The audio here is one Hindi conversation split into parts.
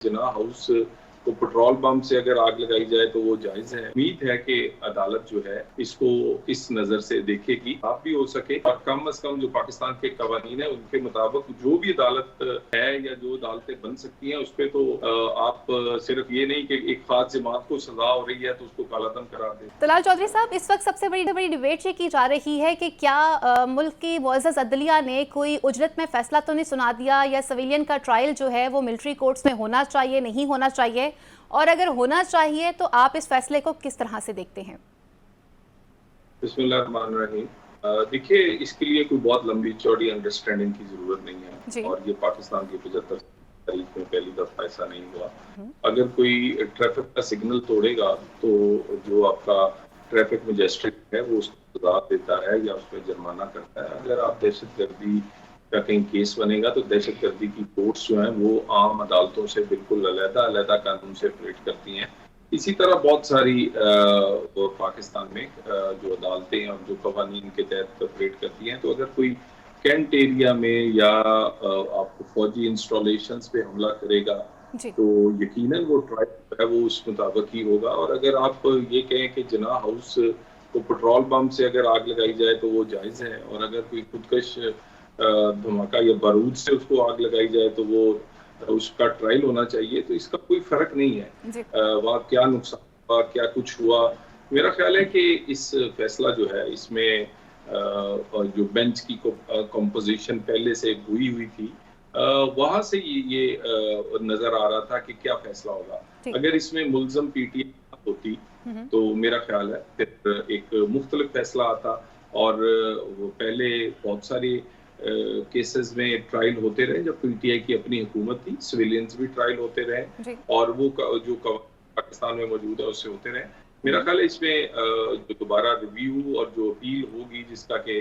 जिना हाउस को पेट्रोल पंप से अगर आग लगाई जाए तो वो जायज है। उम्मीद है कि अदालत जो है इसको इस नजर से देखेगी, आप भी हो सके और कम से कम जो पाकिस्तान के कवानीन है उनके मुताबिक जो भी अदालत है या जो अदालतें बन सकती हैं उस पर तो आप सिर्फ ये नहीं कि एक खास जमात को सजा हो रही है तो उसको कालादम करार दें। तलाल चौधरी साहब, इस वक्त सबसे बड़ी डिबेट ये की जा रही है कि क्या मुल्क की मुअज़्ज़ज़ अदलिया ने कोई उजरत में फैसला तो नहीं सुना दिया, या सिविलियन का ट्रायल जो है वो मिलिट्री कोर्ट्स में होना चाहिए, नहीं होना चाहिए, और अगर होना चाहिए तो आप इस फैसले को किस तरह से देखते हैं? बिस्मिल्लाहिर्रहमानिर्रहीम। देखिए, इसके लिए कोई बहुत लंबी चौड़ी अंडरस्टैंडिंग की जरूरत नहीं है जी। और ये पाकिस्तान की 75 तारीख में पहली दफा ऐसा नहीं हुआ। अगर कोई ट्रैफिक का सिग्नल तोड़ेगा तो जो आपका ट्रैफिक मजिस्ट्रेट है वो उसको सजा देता है या उस पर जुर्माना करता है। अगर आप दहशतगर्दी का कहीं केस बनेगा तो दहशतगर्दी की कोर्ट्स जो हैं वो आम अदालतों से बिल्कुल अलग-अलग कानून से ऑपरेट करती हैं। इसी तरह बहुत सारी पाकिस्तान में जो अदालतें और जो कवानीन के तहत ऑपरेट करती हैं। तो अगर कोई कैंट एरिया में या आपको फौजी इंस्टॉलेशंस पे हमला करेगा जी। तो यकीनन वो ट्रायल है वो उस मुताबिक ही होगा। और अगर आप ये कहें कि जिना हाउस को पेट्रोल पंप से अगर आग लगाई जाए तो वो जायज है, और अगर कोई खुदकश धमाका या बारूद से उसको आग लगाई जाए तो वो उसका ट्रायल होना चाहिए। तो इसका कोई फर्क नहीं है जी। वहाँ क्या नुकसान हुआ, क्या कुछ हुआ। मेरा ख्याल है कि इस फैसला जो है इसमें जो बेंच की कंपोजिशन पहले से हुई थी वहां से ये नजर आ रहा था कि क्या फैसला होगा। अगर इसमें मुल्ज़म पीटीआई होती तो मेरा ख्याल है फिर एक मुख्तलिफ फैसला आता। और वो पहले बहुत सारे केसेस में ट्रायल होते रहे जब पीटीआई की अपनी हुकूमत थी, सिविलियंस भी ट्रायल होते रहे और वो जो पाकिस्तान में मौजूद है उससे होते रहे। मेरा ख्याल है इसमें जो दोबारा रिव्यू और जो अपील होगी जिसका के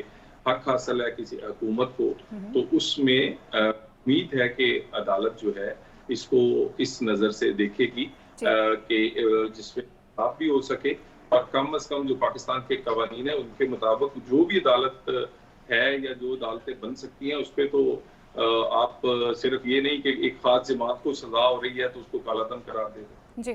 हक हासिल है किसी हुकूमत को, तो उसमें उम्मीद है कि अदालत जो है इसको इस नजर से देखेगी कि जिसमें आप भी हो सके और कम से कम जो पाकिस्तान के कवानीन है उनके मुताबिक जो भी अदालत है या जो अदालतें बन सकती हैं उस पर तो आप सिर्फ ये नहीं कि एक खास जमात को सजा हो रही है तो उसको कालादम करार दें। जी।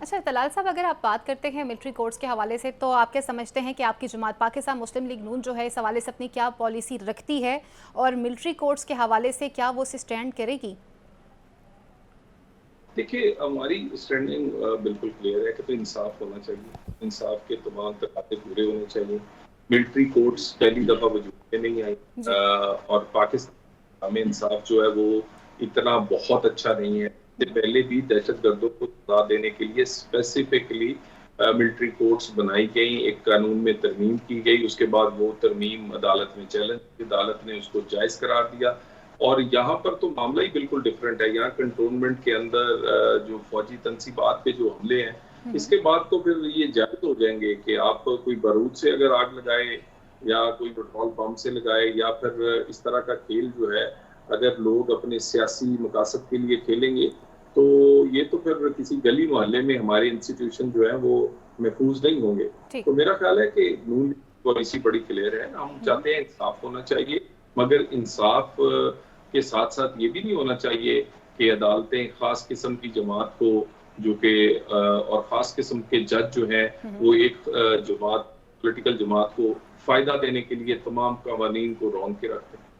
अच्छा तलाल साहब, अगर आप बात करते हैं मिलिट्री कोर्ट्स के हवाले से, तो आप क्या समझते हैं कि आपकी जमात पाकिस्तान मुस्लिम लीग नून जो है इस हवाले से अपनी क्या पॉलिसी रखती है, और मिलिट्री कोर्ट्स के हवाले से क्या वो स्टैंड करेगी? देखिए, हमारी स्टैंडिंग बिल्कुल क्लियर है कि तो इंसाफ होना चाहिए, इंसाफ के तमाम तकाज़े पूरे होने चाहिए। मिलिट्री कोर्ट्स पहली दफा वजूद में नहीं आई और पाकिस्तान में इंसाफ जो है वो इतना बहुत अच्छा नहीं है। पहले भी दहशतगर्दों को सजा देने के लिए स्पेसिफिकली मिलिट्री कोर्ट्स बनाई गई, एक कानून में तरमीम की गई, उसके बाद वो तरमीम अदालत में चैलेंज, अदालत ने उसको जायज करार दिया। और यहाँ पर तो मामला ही बिल्कुल डिफरेंट है। यहाँ कंटोनमेंट के अंदर जो फौजी तनसीबात पे जो हमले हैं इसके बाद तो फिर ये जायज हो जाएंगे कि आप कोई बारूद से अगर आग लगाए या कोई पेट्रोल पंप से लगाए या फिर इस तरह का खेल जो है अगर लोग अपने सियासी मकासद के लिए खेलेंगे तो ये तो फिर किसी गली मोहल्ले में हमारे इंस्टीट्यूशन जो है वो महफूज नहीं होंगे। तो मेरा ख्याल है कि नून पॉलिसी बड़ी क्लियर है। हम चाहते हैं इंसाफ होना चाहिए, मगर इंसाफ के साथ साथ ये भी नहीं होना चाहिए कि अदालतें खास किस्म की जमात को जो कि और खास किस्म के जज जो है वो एक जमात, पॉलिटिकल जमात को फायदा देने के लिए तमाम कवानीन को रौंद के रखते हैं।